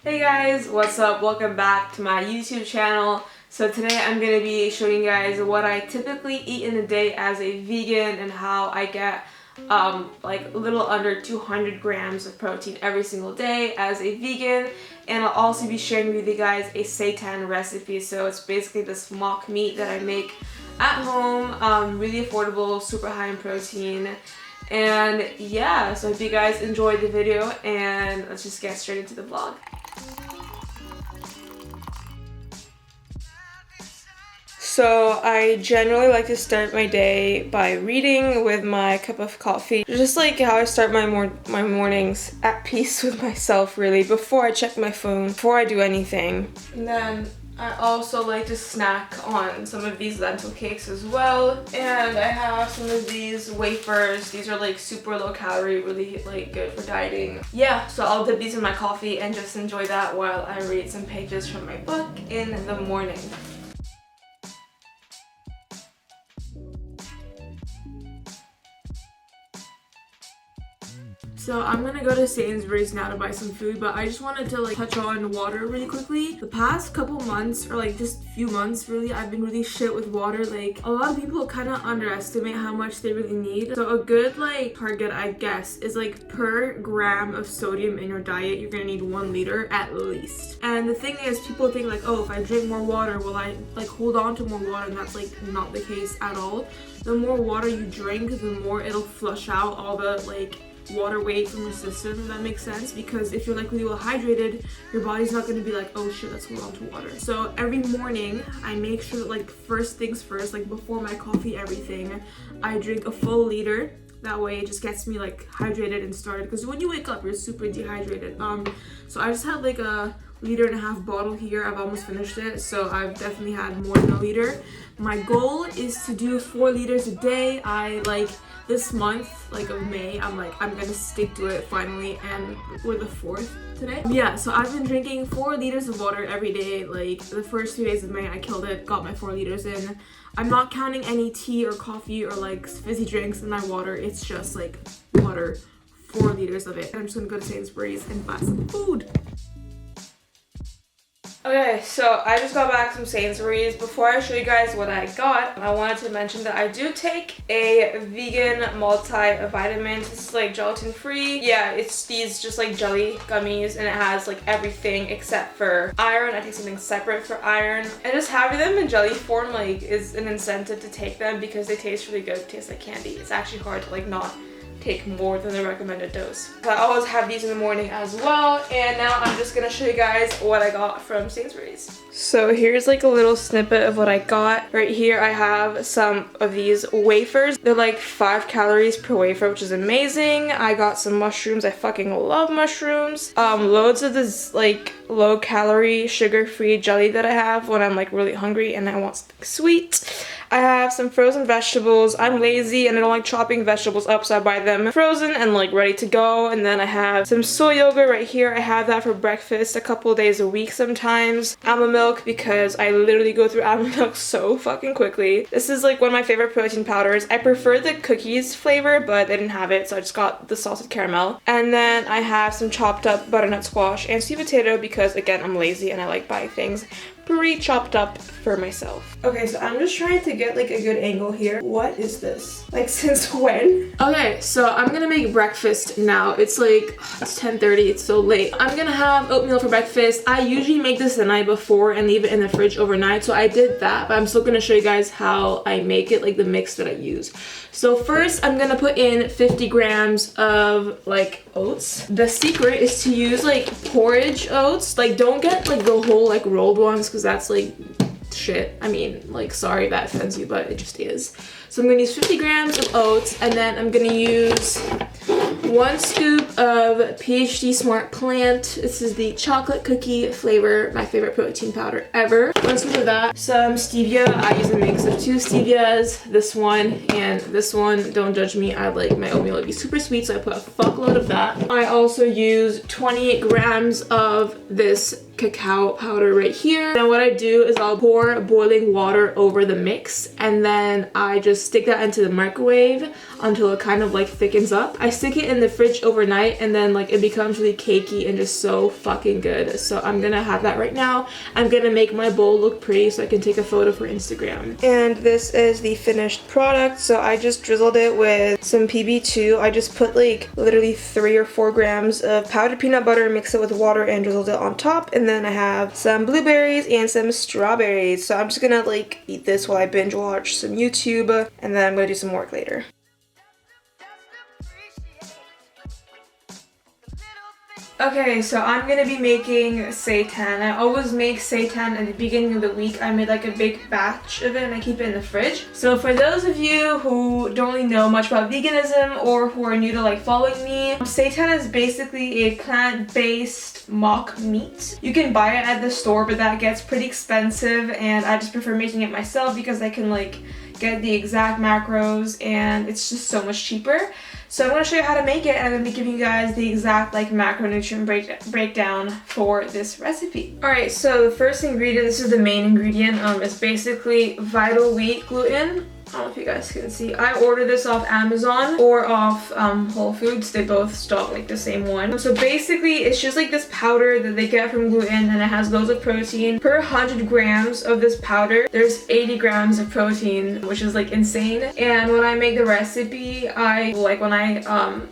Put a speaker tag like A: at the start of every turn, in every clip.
A: Hey guys, what's up? Welcome back to my YouTube channel. So today I'm going to be showing you guys what I typically eat in a day as a vegan and how I get like a little under 200 grams of protein every single day as a vegan. And I'll also be sharing with you guys a seitan recipe. So it's basically this mock meat that I make at home, really affordable, super high in protein. And yeah, so I hope you guys enjoyed the video and let's just get straight into the vlog. So I generally like to start my day by reading with my cup of coffee. Just like how I start my mornings at peace with myself, really, before I check my phone, before I do anything. And then I also like to snack on some of these lentil cakes as well. And I have some of these wafers. These are like super low calorie, really like good for dieting. Yeah, so I'll dip these in my coffee and just enjoy that while I read some pages from my book in the morning. So I'm gonna go to Sainsbury's now to buy some food, but I just wanted to like touch on water really quickly. The past couple months, or like just few months really, I've been really shit with water. Like a lot of people kind of underestimate how much they really need. So a good like target, I guess, is like per gram of sodium in your diet, you're gonna need 1 liter at least. And the thing is, people think like, oh, if I drink more water, will I like hold on to more water? And that's like not the case at all. The more water you drink, the more it'll flush out all the like water weight from your system, if that makes sense, because if you're like really well hydrated, your body's not going to be like, oh shit, let's hold on to water. So every morning I make sure that like first things first, like before my coffee, everything, I drink a full liter. That way it just gets me like hydrated and started, because when you wake up you're super dehydrated. So I just had like a 1.5 liter bottle here. I've almost finished it, so I've definitely had more than a liter. My goal is to do 4 liters a day. I like this month, like of May, I'm gonna stick to it finally, and we're the 4th today. Yeah, so I've been drinking 4 liters of water every day. Like the first 2 days of May, I killed it, got my 4 liters in. I'm not counting any tea or coffee or like fizzy drinks in my water. It's just like water, 4 liters of it. And I'm just gonna go to Sainsbury's and buy some food. Okay, so I just got back from Sainsbury's. Before I show you guys what I got, I wanted to mention that I do take a vegan multivitamin. This is like gelatin free. Yeah, it's these just like jelly gummies, and it has like everything except for iron. I take something separate for iron. And just having them in jelly form like is an incentive to take them because they taste really good. They taste like candy. It's actually hard to like not take more than the recommended dose. I always have these in the morning as well, and now I'm just gonna show you guys what I got from Sainsbury's. So here's like a little snippet of what I got. Right here I have some of these wafers. They're like 5 calories per wafer, which is amazing. I got some mushrooms. I fucking love mushrooms. Loads of this like low calorie sugar free jelly that I have when I'm like really hungry and I want something sweet. I have some frozen vegetables. I'm lazy and I don't like chopping vegetables up, so I buy them frozen and like ready to go. And then I have some soy yogurt right here. I have that for breakfast a couple of days a week sometimes. Almond milk, because I literally go through almond milk so fucking quickly. This is like one of my favorite protein powders. I prefer the cookies flavor, but they didn't have it, so I just got the salted caramel. And then I have some chopped up butternut squash and sweet potato, because again, I'm lazy and I like buying things pre-chopped up for myself. Okay, so I'm just trying to get like a good angle here. What is this? Like since when? Okay, so I'm gonna make breakfast now. It's like, it's 10:30, it's so late. I'm gonna have oatmeal for breakfast. I usually make this the night before and leave it in the fridge overnight, so I did that, but I'm still gonna show you guys how I make it, like the mix that I use. So first I'm gonna put in 50 grams of like oats. The secret is to use like porridge oats. Like don't get like the whole like rolled ones, because that's like shit. I mean, like, sorry if that offends you, but it just is. So I'm gonna use 50 grams of oats, and then I'm gonna use 1 scoop of PhD Smart Plant. This is the chocolate cookie flavor, my favorite protein powder ever. 1 scoop of that. Some stevia. I use a mix of 2 stevias, this one and this one. Don't judge me. I like my oatmeal to be super sweet, so I put a fuckload of that. I also use 20 grams of this cacao powder right here. Then what I do is I'll pour boiling water over the mix, and then I just stick that into the microwave until it kind of like thickens up. I stick it in the fridge overnight, and then like it becomes really cakey and just so fucking good. So I'm gonna have that right now. I'm gonna make my bowl look pretty so I can take a photo for Instagram. And this is the finished product. So I just drizzled it with some PB2. I just put like literally 3 or 4 grams of powdered peanut butter, mixed it with water, and drizzled it on top. And then I have some blueberries and some strawberries. So I'm just gonna like eat this while I binge watch some YouTube, and then I'm gonna do some work later. Okay, so I'm gonna be making seitan. I always make seitan at the beginning of the week. I made like a big batch of it and I keep it in the fridge. So for those of you who don't really know much about veganism or who are new to like following me, seitan is basically a plant-based mock meat. You can buy it at the store, but that gets pretty expensive, and I just prefer making it myself because I can like get the exact macros and it's just so much cheaper. So I'm going to show you how to make it, and I'm going to be giving you guys the exact like macronutrient breakdown for this recipe. Alright, so the first ingredient, this is the main ingredient, is basically vital wheat gluten. I don't know if you guys can see. I ordered this off Amazon or off Whole Foods. They both stock like the same one. So basically it's just like this powder that they get from gluten, and it has loads of protein. Per 100 grams of this powder, there's 80 grams of protein, which is like insane. And when I make the recipe, when I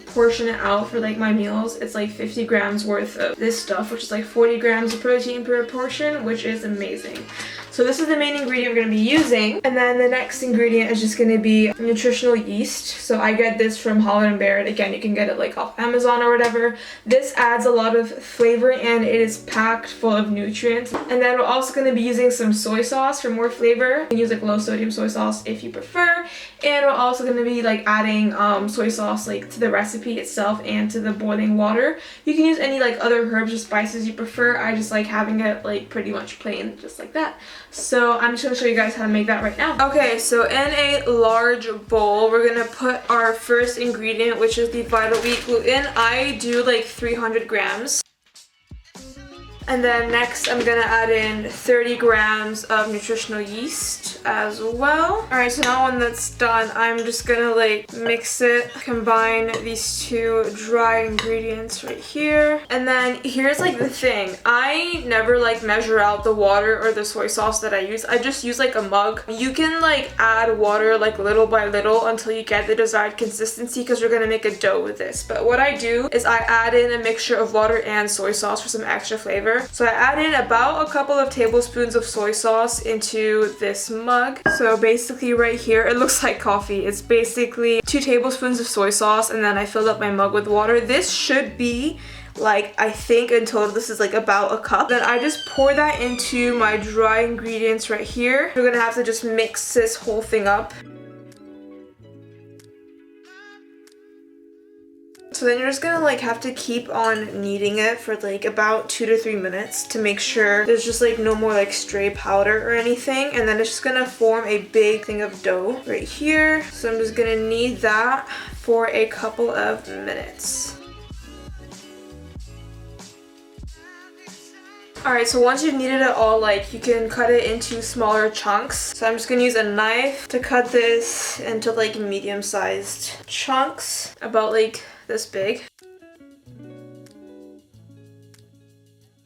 A: portion it out for like my meals, it's like 50 grams worth of this stuff, which is like 40 grams of protein per portion, which is amazing. So this is the main ingredient we're going to be using. And then the next ingredient is just going to be nutritional yeast. So I get this from Holland & Barrett. Again, you can get it like off Amazon or whatever. This adds a lot of flavor and it is packed full of nutrients. And then we're also going to be using some soy sauce for more flavor. You can use like low sodium soy sauce if you prefer. And we're also going to be like adding soy sauce like to the recipe itself and to the boiling water. You can use any like other herbs or spices you prefer. I just like having it like pretty much plain, just like that. So I'm just going to show you guys how to make that right now. Okay, so in a large bowl, we're going to put our first ingredient, which is the vital wheat gluten. I do like 300 grams. And then next I'm gonna add in 30 grams of nutritional yeast as well. Alright, so now when that's done, I'm just gonna like mix it, combine these two dry ingredients right here. And then here's like the thing. I never like measure out the water or the soy sauce that I use. I just use like a mug. You can like add water like little by little until you get the desired consistency, because you're gonna make a dough with this. But what I do is I add in a mixture of water and soy sauce for some extra flavor. So I add in about a couple of tablespoons of soy sauce into this mug. So basically right here, it looks like coffee. It's basically 2 tablespoons of soy sauce, and then I filled up my mug with water. This should be like, I think in total this is like about a cup. Then I just pour that into my dry ingredients right here. We're gonna have to just mix this whole thing up. So then you're just gonna like have to keep on kneading it for like about 2 to 3 minutes to make sure there's just like no more like stray powder or anything. And then it's just gonna form a big thing of dough right here. So I'm just gonna knead that for a couple of minutes. Alright, so once you've kneaded it all, like you can cut it into smaller chunks. So I'm just gonna use a knife to cut this into like medium-sized chunks, about like this big.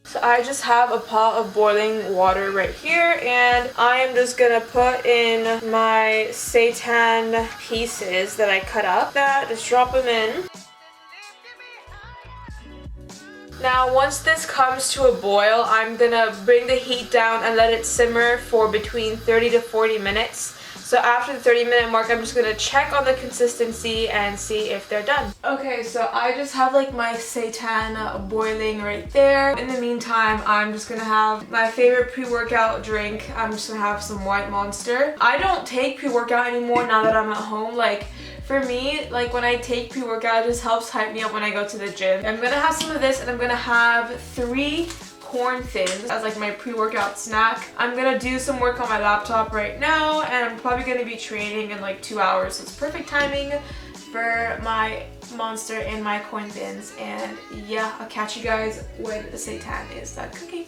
A: So I just have a pot of boiling water right here, and I am just gonna put in my seitan pieces that I cut up. Just drop them in. Now once this comes to a boil, I'm gonna bring the heat down and let it simmer for between 30 to 40 minutes. So after the 30-minute mark, I'm just gonna check on the consistency and see if they're done. Okay, so I just have like my seitan boiling right there. In the meantime, I'm just gonna have my favorite pre-workout drink. I'm just gonna have some White Monster. I don't take pre-workout anymore now that I'm at home. Like, for me, like when I take pre-workout, it just helps hype me up when I go to the gym. I'm gonna have some of this, and I'm gonna have 3 corn thins as like my pre-workout snack. I'm gonna do some work on my laptop right now, and I'm probably gonna be training in like 2 hours. So it's perfect timing for my Monster and my corn thins. And yeah, I'll catch you guys when the seitan is done cooking.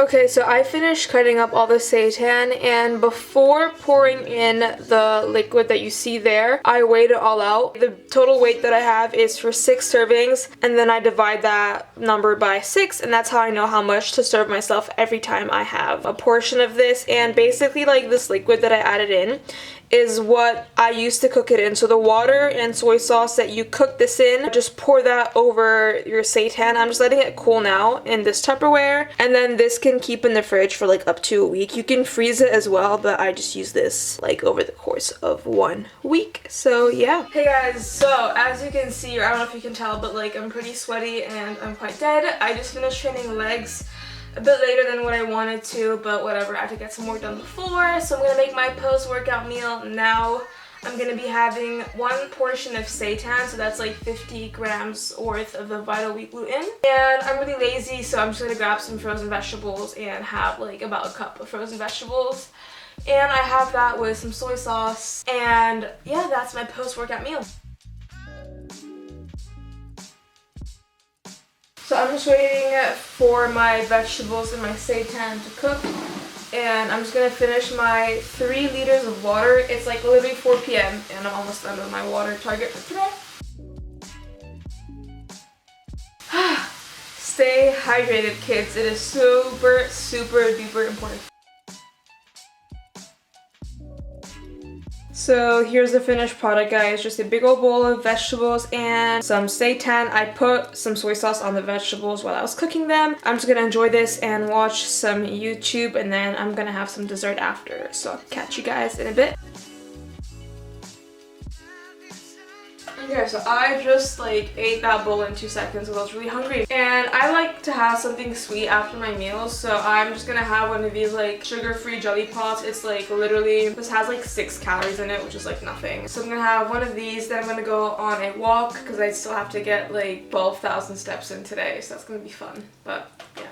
A: Okay, so I finished cutting up all the seitan, and before pouring in the liquid that you see there, I weighed it all out. The total weight that I have is for 6 servings, and then I divide that number by 6, and that's how I know how much to serve myself every time I have a portion of this. And basically, like, this liquid that I added in is what I used to cook it in. So the water and soy sauce that you cook this in, just pour that over your seitan. I'm just letting it cool now in this Tupperware, and then this can keep in the fridge for like up to a week. You can freeze it as well, but I just use this like over the course of 1 week. So yeah. Hey guys, so as you can see, or I don't know if you can tell, but like I'm pretty sweaty and I'm quite dead. I just finished training legs a bit later than what I wanted to, but whatever, I have to get some work done before, so I'm gonna make my post-workout meal now. I'm gonna be having 1 portion of seitan, so that's like 50 grams worth of the Vital Wheat gluten. And I'm really lazy, so I'm just gonna grab some frozen vegetables and have like about a cup of frozen vegetables. And I have that with some soy sauce, and yeah, that's my post-workout meal. So I'm just waiting for my vegetables and my seitan to cook, and I'm just gonna finish my 3 liters of water. It's like literally 4 p.m. and I'm almost done with my water target for today. Stay hydrated, kids. It is super, super duper important. So here's the finished product, guys. Just a big old bowl of vegetables and some seitan. I put some soy sauce on the vegetables while I was cooking them. I'm just gonna enjoy this and watch some YouTube, and then I'm gonna have some dessert after. So I'll catch you guys in a bit. Okay, so I just like ate that bowl in 2 seconds because I was really hungry. And I like to have something sweet after my meals, so I'm just gonna have one of these like sugar-free jelly pots. It's like literally, this has like 6 calories in it, which is like nothing. So I'm gonna have one of these, then I'm gonna go on a walk because I still have to get like 12,000 steps in today, so that's gonna be fun. But yeah.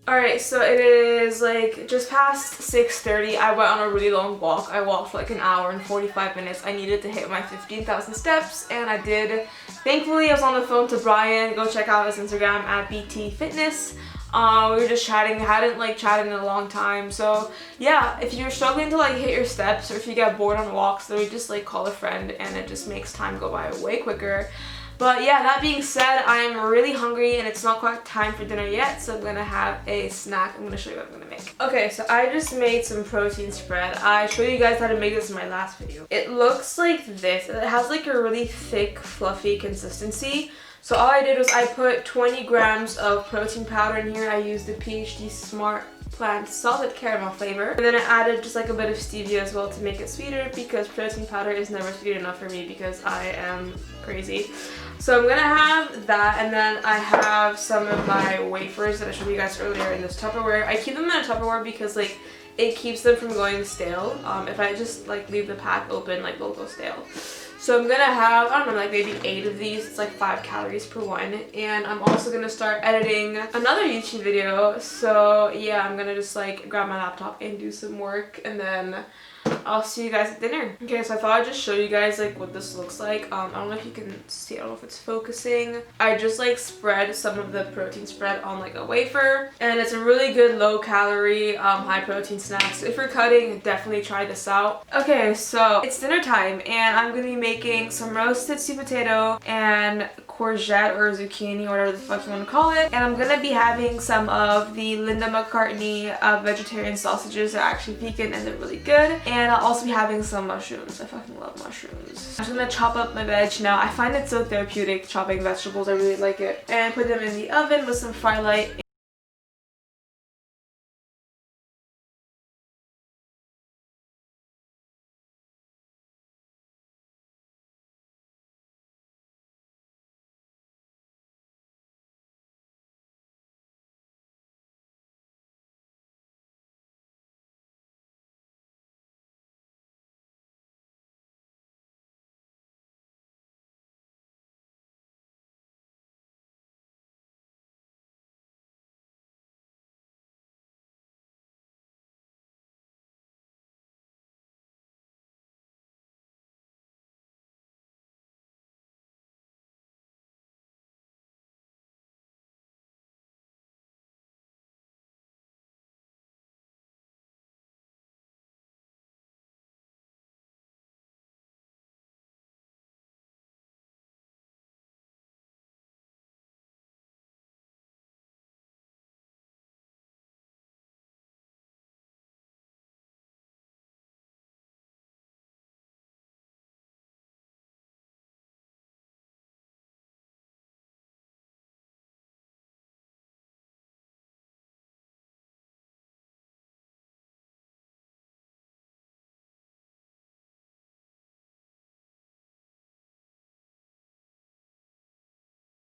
A: Alright, so it is like just past 6:30. I went on a really long walk. I walked for like 1 hour and 45 minutes. I needed to hit my 15,000 steps, and I did. Thankfully, I was on the phone to Brian. Go check out his Instagram at BT Fitness. We were just chatting. I hadn't like chatted in a long time. So yeah, if you're struggling to like hit your steps, or if you get bored on walks, then just like call a friend, and it just makes time go by way quicker. But yeah, that being said, I'm really hungry and it's not quite time for dinner yet, so I'm gonna have a snack. I'm gonna show you what I'm gonna make. Okay, so I just made some protein spread. I showed you guys how to make this in my last video. It looks like this. It has like a really thick, fluffy consistency. So all I did was I put 20 grams of protein powder in here. I used the PhD Smart Plant Salted Caramel flavor. And then I added just like a bit of stevia as well to make it sweeter, because protein powder is never sweet enough for me because I am crazy. So I'm gonna have that, and then I have some of my wafers that I showed you guys earlier in this Tupperware. I keep them in a Tupperware because like it keeps them from going stale. If I just like leave the pack open, like they'll go stale. So I'm gonna have, I don't know, like maybe 8 of these. It's like 5 calories per one. And I'm also gonna start editing another YouTube video. So yeah, I'm gonna just like grab my laptop and do some work, and then I'll see you guys at dinner. Okay, so I thought I'd just show you guys like what this looks like. I don't know if you can see, I don't know if it's focusing. I just like spread some of the protein spread on like a wafer, and it's a really good low calorie, high protein snack. So if you're cutting, definitely try this out. Okay, so it's dinner time, and I'm gonna be making some roasted sweet potato and courgette or zucchini, whatever the fuck you want to call it. And I'm gonna be having some of the Linda McCartney vegetarian sausages. They're actually vegan and they're really good. And I'll also be having some mushrooms. I fucking love mushrooms. I'm just gonna chop up my veg now. I find it so therapeutic chopping vegetables. I really like it. And put them in the oven with some fry light.